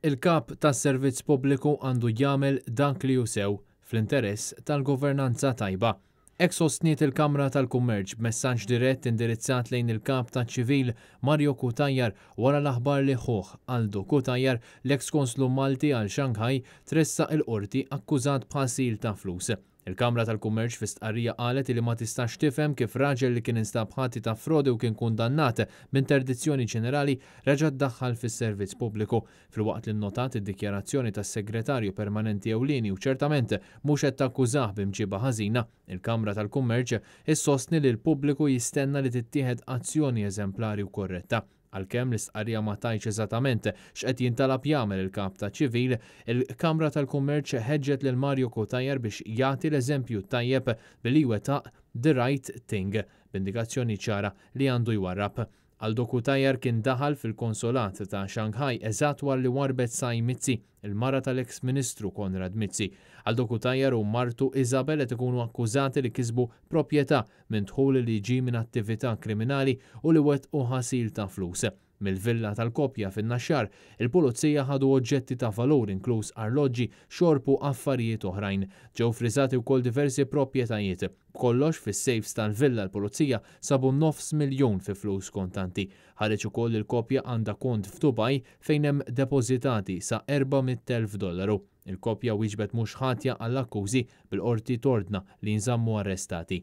Il-kap tas-servizz pubbliku għandu jagħmel dak li hu sew fl-interess tal-governanza tajba. Hekk sostniet il-Kamra tal-Kummerċ b'messaġġ dirett indirizzat lejn il-kap taċ-ċivil Mario Kutajar wara l-aħbar li ħuh Aldo Kutajar l-eks konslu Malti għal Shanghai tressaq il-qorti akkużat b'ħasil ta' flus. Il-Kamra tal-Kummerċ fi stqarrija qalet li ma tistax tifhem kif raġel li kien instab ħati ta' frodi u kien kundannat b'interdizzjoni ġenerali reġa' ddaħħal fis-servizz pubbliku. Filwaqt li nnotat id-dikjarazzjoni tas-Segretarju Permanenti Ewlieni u ċertament mhux qed takkużah b'imġiba ħażina, il-Kamra tal-Kummerċ issostni li l-pubbliku jistenna li tittieħed azzjoni eżemplari u korretta. Għalkemm l-istqarrija ma tajx eżattament x'qed jintalab jagħmel il-kap taċ-ċivil, il-Kamra tal-Kummerċ ħeġġet lil Mario Kutajar biex jagħti l-eżempju tajjeb billi wettaq the right thing b'indikazzjoni ċara li għandu jwarrab. Aldo Kutajar kien daħal fil-konsolat ta' Shanghai eżatt wara li warbet Tsai Mizzi, il-mara tal-eks Ministru Konrad Mizzi. Aldo Kutajar u martu Isabel qed ikunu akkużati li kisbu proprjetà minn dħul li ġie minn attività kriminali u li wettqu ħasil ta' flus. Mill-villa tal-Kopja fin-Naxxar, il-pulizija ħadu oġġetti ta' valur inkluż arloġġi, xorb u affarijiet oħrajn. Ġew friżati wkoll diversi proprjetajiet. Kollox fis-sejfs tal-villa l-pulizija sabu $500,000 fi flus kontanti. Ħareġ ukoll il-Kopja għandha kont f'Dubaj fejn hemm depożitati sa $400,000. Il-Kopja wieġbet mhux ħatja għall-akkużi bil-qorti tordna li nżammu arrestati.